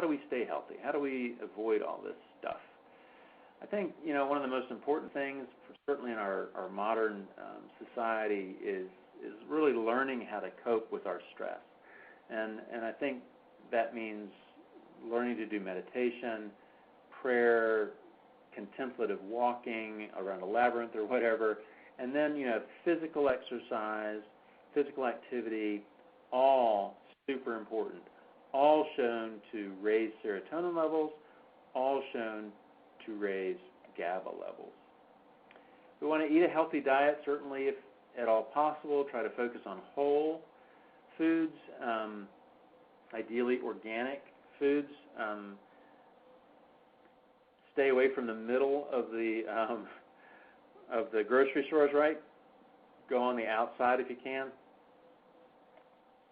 do we stay healthy? How do we avoid all this stuff? I think, one of the most important things, certainly in our modern society, is really learning how to cope with our stress. And I think that means learning to do meditation, prayer, contemplative walking around a labyrinth or whatever, and then, physical exercise, physical activity, all super important, all shown to raise serotonin levels, all shown to raise GABA levels. We want to eat a healthy diet, certainly if at all possible. Try to focus on whole foods, ideally organic foods. Stay away from the middle of the grocery stores, right? Go on the outside if you can,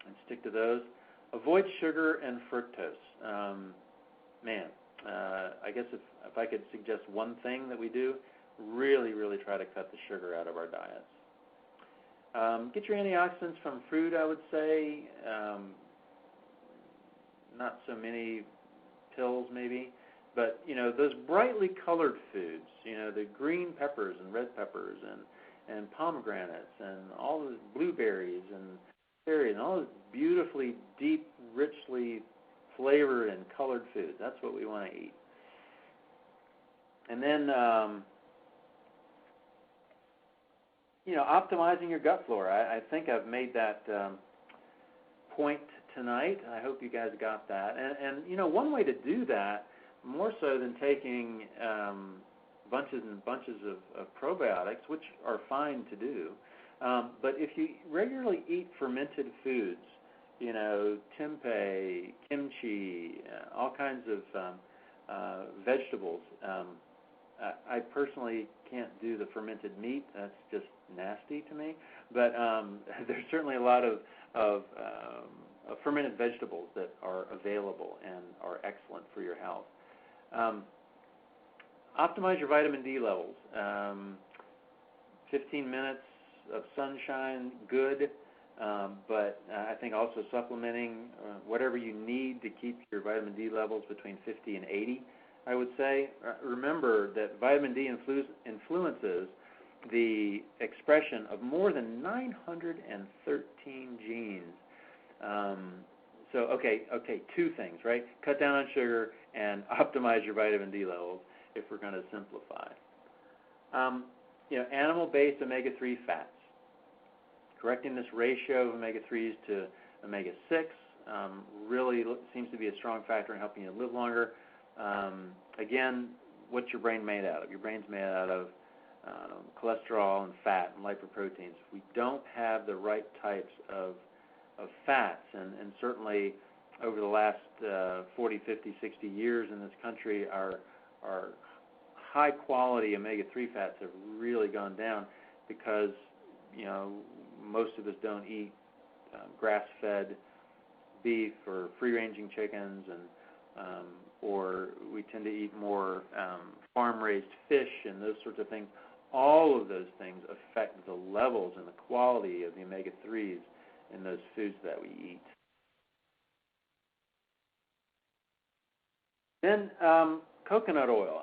and stick to those. Avoid sugar and fructose. I guess if I could suggest one thing that we do, really, really try to cut the sugar out of our diets. Get your antioxidants from fruit, I would say. Not so many pills, maybe. But, those brightly colored foods, the green peppers and red peppers and pomegranates and all those blueberries and berries and all those beautifully deep, richly flavored and colored foods. That's what we want to eat. And then, optimizing your gut flora. I think I've made that point tonight. I hope you guys got that. And one way to do that, more so than taking bunches and bunches of probiotics, which are fine to do, but if you regularly eat fermented foods, tempeh, kimchi, all kinds of vegetables. I personally can't do the fermented meat. That's just nasty to me. But there's certainly a lot of fermented vegetables that are available and are excellent for your health. Optimize your vitamin D levels. 15 minutes of sunshine, good. But I think also supplementing whatever you need to keep your vitamin D levels between 50 and 80, I would say. Remember that vitamin D influences the expression of more than 913 genes. Okay, two things, right? Cut down on sugar and optimize your vitamin D levels if we're going to simplify. Animal-based omega-3 fats. Correcting this ratio of omega-3s to omega-6 really seems to be a strong factor in helping you live longer. Again, what's your brain made out of? Your brain's made out of cholesterol and fat and lipoproteins. If we don't have the right types of fats, and certainly over the last 40, 50, 60 years in this country, our high-quality omega-3 fats have really gone down because, most of us don't eat grass-fed beef or free-ranging chickens, and or we tend to eat more farm-raised fish and those sorts of things. All of those things affect the levels and the quality of the omega-3s in those foods that we eat. Then coconut oil.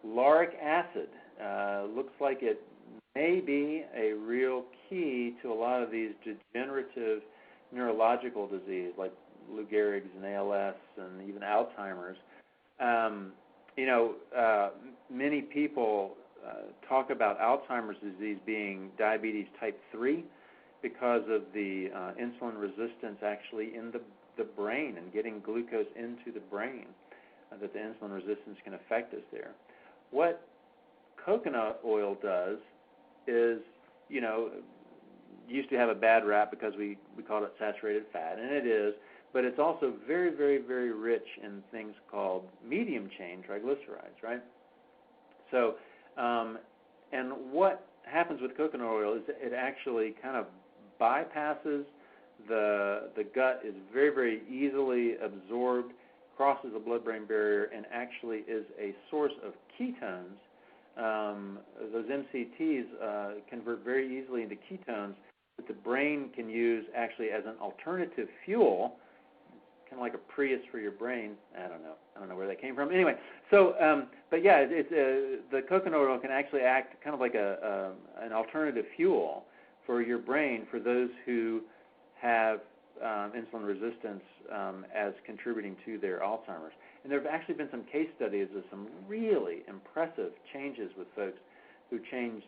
Lauric acid. Looks like it may be a real key to a lot of these degenerative neurological diseases like Lou Gehrig's and ALS and even Alzheimer's. Many people talk about Alzheimer's disease being diabetes type 3 because of the insulin resistance actually in the brain and getting glucose into the brain, that the insulin resistance can affect us there. What coconut oil does is, used to have a bad rap because we called it saturated fat, and it is, but it's also very, very, very rich in things called medium-chain triglycerides, right? So, and what happens with coconut oil is it actually kind of bypasses the gut, is very, very easily absorbed, crosses the blood-brain barrier, and actually is a source of ketones. Those MCTs convert very easily into ketones that the brain can use actually as an alternative fuel, kind of like a Prius for your brain. I don't know where that came from. Anyway, so but yeah, the coconut oil can actually act kind of like an alternative fuel for your brain for those who have insulin resistance as contributing to their Alzheimer's. And there have actually been some case studies of some really impressive changes with folks who changed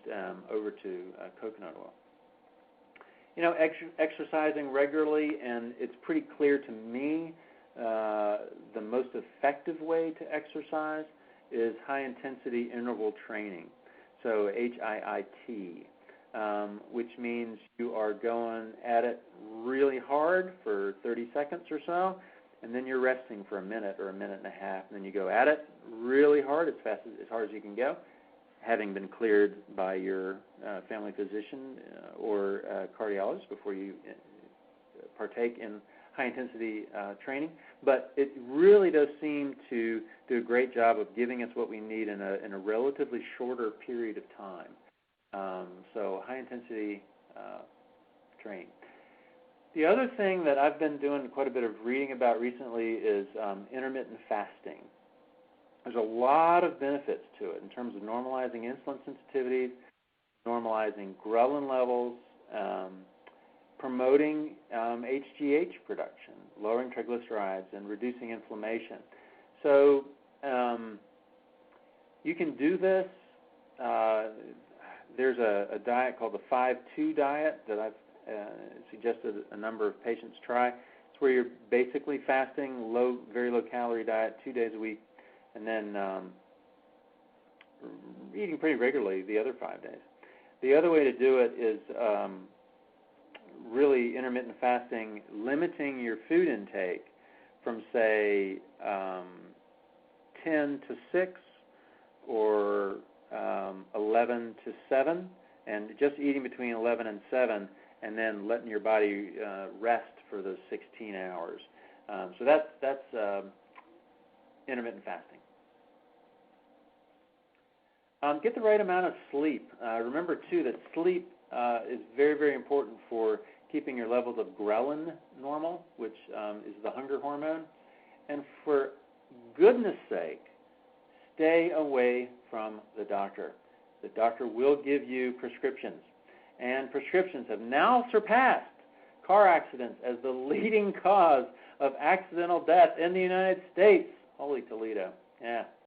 over to coconut oil. You know, exercising regularly, and it's pretty clear to me the most effective way to exercise is high-intensity interval training, so HPA-T, which means you are going at it really hard for 30 seconds or so, and then you're resting for a minute or a minute and a half, and then you go at it really hard, as hard as you can go, having been cleared by your family physician or cardiologist before you partake in high-intensity training. But it really does seem to do a great job of giving us what we need in a relatively shorter period of time. So high-intensity training. The other thing that I've been doing quite a bit of reading about recently is intermittent fasting. There's a lot of benefits to it in terms of normalizing insulin sensitivity, normalizing ghrelin levels, promoting HGH production, lowering triglycerides, and reducing inflammation. So you can do this. There's a diet called the 5-2 diet that I've suggested a number of patients try. It's where you're basically fasting, very low-calorie diet 2 days a week, and then eating pretty regularly the other 5 days. The other way to do it is really intermittent fasting, limiting your food intake from, say, 10 to 6 or 11 to 7, and just eating between 11 and 7, and then letting your body rest for those 16 hours. So that's intermittent fasting. Get the right amount of sleep. Remember, too, that sleep is very, very important for keeping your levels of ghrelin normal, which is the hunger hormone. And for goodness sake, stay away from the doctor. The doctor will give you prescriptions. And prescriptions have now surpassed car accidents as the leading cause of accidental death in the United States. Holy Toledo. Yeah,